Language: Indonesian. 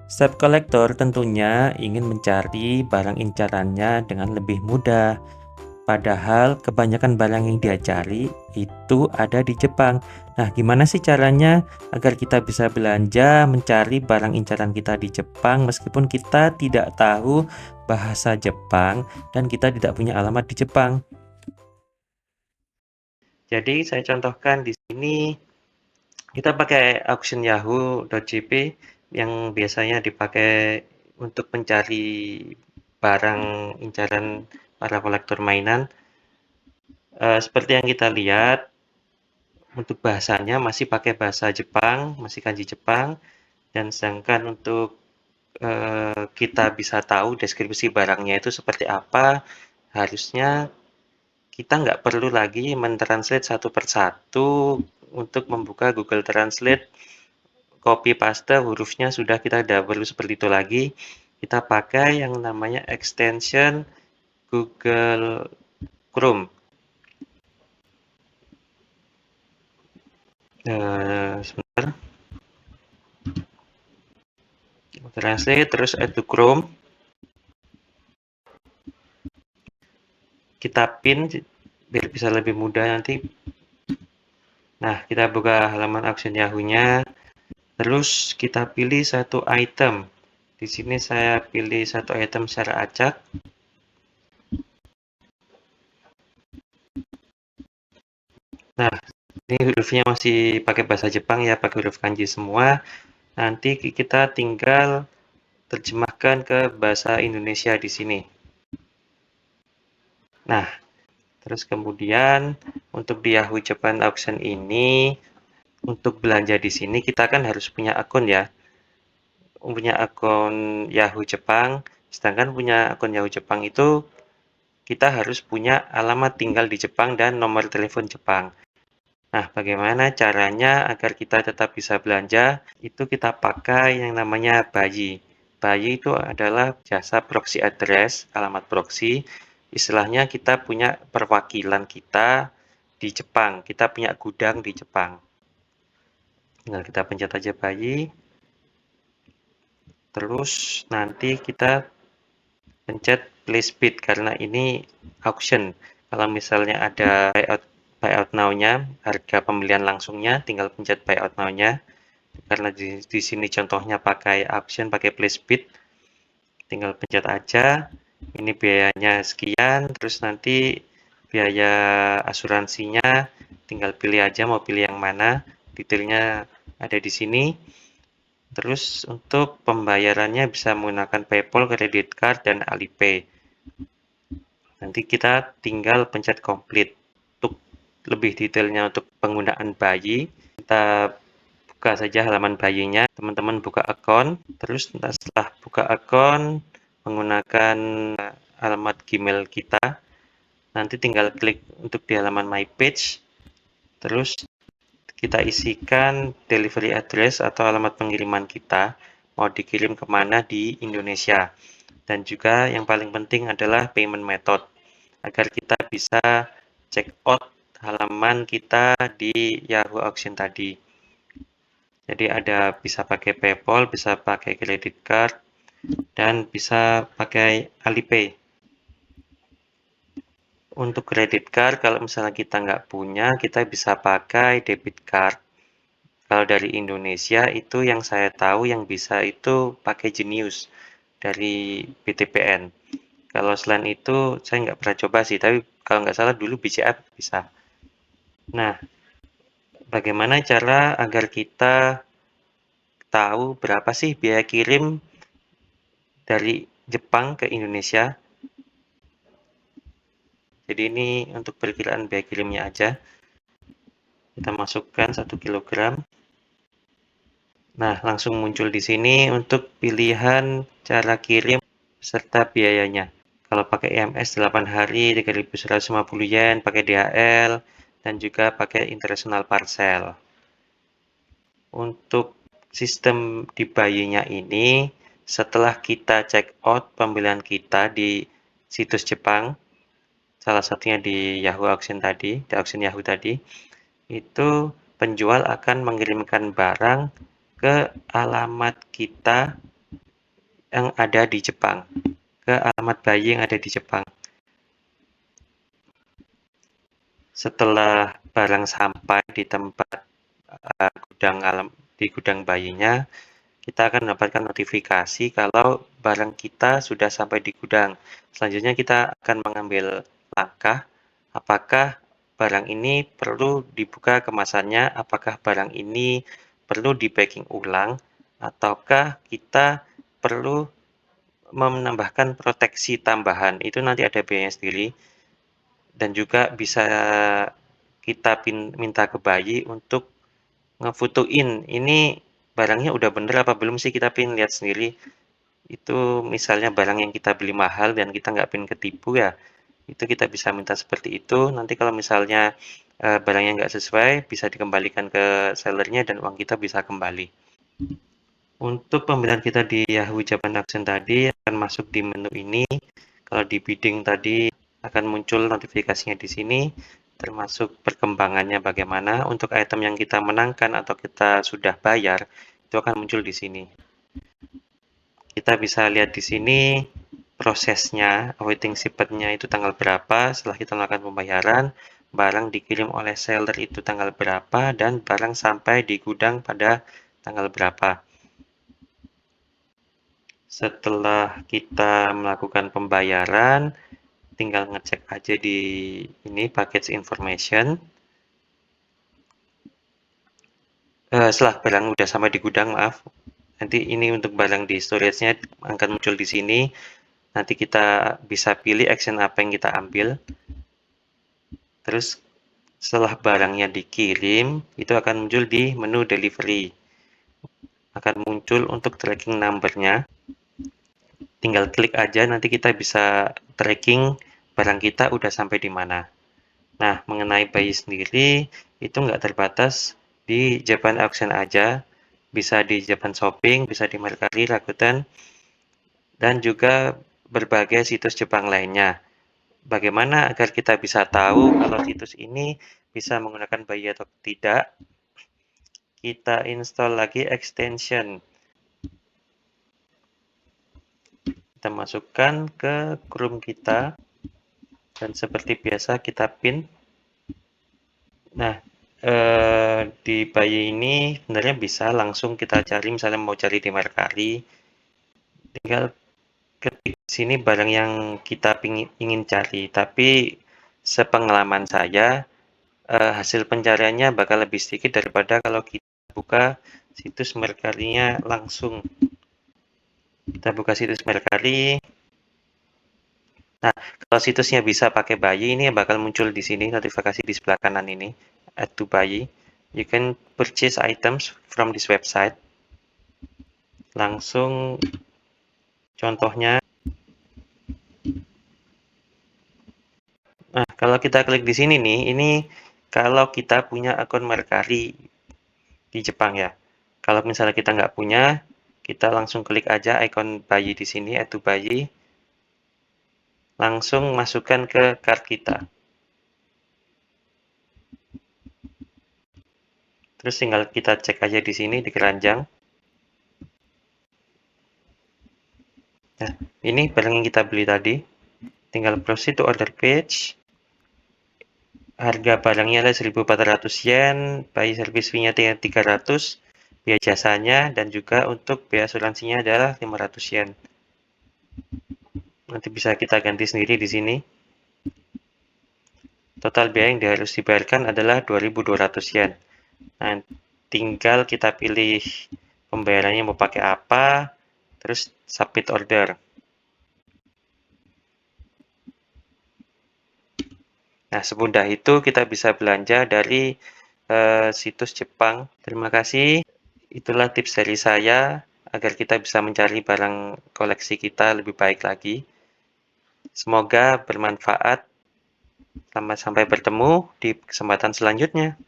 Setiap kolektor tentunya ingin mencari barang incarannya dengan lebih mudah. Padahal kebanyakan barang yang dia cari itu ada di Jepang. Nah, gimana sih caranya agar kita bisa belanja mencari barang incaran kita di Jepang meskipun kita tidak tahu bahasa Jepang dan kita tidak punya alamat di Jepang? Jadi saya contohkan di sini kita pakai auction yahoo.jp yang biasanya dipakai untuk mencari barang incaran para kolektor mainan. Seperti yang kita lihat, untuk bahasanya masih pakai bahasa Jepang, masih kanji Jepang, dan sedangkan untuk kita bisa tahu deskripsi barangnya itu seperti apa, harusnya kita nggak perlu lagi mentranslate satu persatu untuk membuka Google Translate, copy paste hurufnya sudah kita tidak perlu seperti itu lagi. Kita pakai yang namanya extension Google Chrome. Sebentar, translate terus add to Chrome. Kita pin biar bisa lebih mudah nanti. Nah, kita buka halaman auction Yahoo-nya. Terus kita pilih satu item. Di sini saya pilih satu item secara acak. Nah, ini hurufnya masih pakai bahasa Jepang ya, pakai huruf kanji semua. Nanti kita tinggal terjemahkan ke bahasa Indonesia di sini. Nah, terus kemudian untuk di Yahoo Japan Auction ini, untuk belanja di sini kita kan harus punya akun ya. Punya akun Yahoo Jepang, sedangkan punya akun Yahoo Jepang itu kita harus punya alamat tinggal di Jepang dan nomor telepon Jepang. Nah, bagaimana caranya agar kita tetap bisa belanja? Itu kita pakai yang namanya Bayi. Bayi itu adalah jasa proxy address, alamat proxy. Istilahnya kita punya perwakilan kita di Jepang. Kita punya gudang di Jepang. Nah, kita pencet aja Bayi. Terus nanti kita pencet place bid karena ini auction. Kalau misalnya ada buyout now-nya, harga pembelian langsungnya, tinggal pencet buyout now-nya. Karena di sini contohnya pakai auction, pakai place bid, tinggal pencet aja. Ini biayanya sekian, terus nanti biaya asuransinya tinggal pilih aja mau pilih yang mana. Detailnya ada di sini. Terus untuk pembayarannya bisa menggunakan PayPal, credit card, dan Alipay. Nanti kita tinggal pencet complete. Untuk lebih detailnya untuk penggunaan Bayi, kita buka saja halaman Bayinya. Teman-teman buka akun, terus setelah buka akun menggunakan alamat Gmail kita, nanti tinggal klik untuk di halaman My Page, terus kita isikan delivery address atau alamat pengiriman kita, mau dikirim kemana di Indonesia. Dan juga yang paling penting adalah payment method, agar kita bisa check out halaman kita di Yahoo Auction tadi. Jadi ada bisa pakai PayPal, bisa pakai credit card, dan bisa pakai Alipay. Untuk credit card, kalau misalnya kita nggak punya, kita bisa pakai debit card. Kalau dari Indonesia, itu yang saya tahu yang bisa itu pakai Genius dari BTPN. Kalau selain itu, saya nggak pernah coba sih, tapi kalau nggak salah dulu BCA bisa. Nah, bagaimana cara agar kita tahu berapa sih biaya kirim dari Jepang ke Indonesia? Jadi ini untuk perkiraan biaya kirimnya aja. Kita masukkan 1 kilogram. Nah, langsung muncul di sini untuk pilihan cara kirim serta biayanya. Kalau pakai EMS 8 hari 3.150 yen, pakai DHL, dan juga pakai international parcel. Untuk sistem di Bayinya ini, setelah kita check out pembelian kita di situs Jepang, salah satunya di Yahoo Auction tadi, di Auction Yahoo tadi, itu penjual akan mengirimkan barang ke alamat kita yang ada di Jepang, ke alamat bayi yang ada di Jepang. Setelah barang sampai di tempat di gudang bayinya, kita akan mendapatkan notifikasi kalau barang kita sudah sampai di gudang. Selanjutnya kita akan mengambil langkah, apakah barang ini perlu dibuka kemasannya, apakah barang ini perlu di-packing ulang, ataukah kita perlu menambahkan proteksi tambahan. Itu nanti ada biayanya sendiri. Dan juga bisa kita minta ke bayi untuk ngefotoin, ini barangnya udah bener apa belum sih, kita pengen lihat sendiri. Itu misalnya barang yang kita beli mahal dan kita nggak pengen ketipu ya, itu kita bisa minta seperti itu. Nanti kalau misalnya barangnya nggak sesuai, bisa dikembalikan ke sellernya dan uang kita bisa kembali. Untuk pembelian kita di Yahoo Japan Auction tadi akan masuk di menu ini. Kalau di bidding tadi akan muncul notifikasinya di sini, termasuk perkembangannya bagaimana. Untuk item yang kita menangkan atau kita sudah bayar, itu akan muncul di sini. Kita bisa lihat di sini prosesnya, awaiting shipment-nya itu tanggal berapa, setelah kita melakukan pembayaran, barang dikirim oleh seller itu tanggal berapa, dan barang sampai di gudang pada tanggal berapa. Setelah kita melakukan pembayaran, tinggal ngecek aja di ini package information. Setelah barang udah sampai di gudang, maaf. Nanti ini untuk barang di storage-nya akan muncul di sini. Nanti kita bisa pilih action apa yang kita ambil. Terus setelah barangnya dikirim, itu akan muncul di menu delivery. Akan muncul untuk tracking number-nya. Tinggal klik aja, nanti kita bisa tracking barang kita udah sampai di mana. Nah, mengenai bayi sendiri, itu nggak terbatas di Japan Auction aja, bisa di Japan Shopping, bisa di Mercari, Rakuten, dan juga berbagai situs Jepang lainnya. Bagaimana agar kita bisa tahu kalau situs ini bisa menggunakan bayi atau tidak? Kita install lagi extension. Kita masukkan ke Chrome kita, dan seperti biasa kita pin. Nah, di bayi ini sebenarnya bisa langsung kita cari, misalnya mau cari di Mercari, tinggal ketik sini barang yang kita ingin cari. Tapi sepengalaman saya, hasil pencariannya bakal lebih sedikit daripada kalau kita buka situs Mercari-nya langsung. Kita buka situs Mercari. Nah, kalau situsnya bisa pakai bayi, ini bakal muncul di sini notifikasi di sebelah kanan ini, add to bayi. You can purchase items from this website. Langsung contohnya. Nah, kalau kita klik di sini nih, ini kalau kita punya akun Mercari di Jepang ya. Kalau misalnya kita nggak punya, kita langsung klik aja ikon bayi di sini, add to bayi. Langsung masukkan ke cart kita. Terus tinggal kita cek aja di sini di keranjang. Nah, ini barang yang kita beli tadi. Tinggal proceed to order page. Harga barangnya adalah 1.400 yen, bayi service fee-nya 300, biaya jasanya, dan juga untuk biaya asuransinya adalah 500 yen. Nanti bisa kita ganti sendiri di sini. Total biaya yang harus dibayarkan adalah 2.200 yen. Nah, tinggal kita pilih pembayarannya mau pakai apa, terus submit order. Nah, semudah itu kita bisa belanja dari situs Jepang. Terima kasih. Itulah tips dari saya agar kita bisa mencari barang koleksi kita lebih baik lagi. Semoga bermanfaat. Sampai bertemu di kesempatan selanjutnya.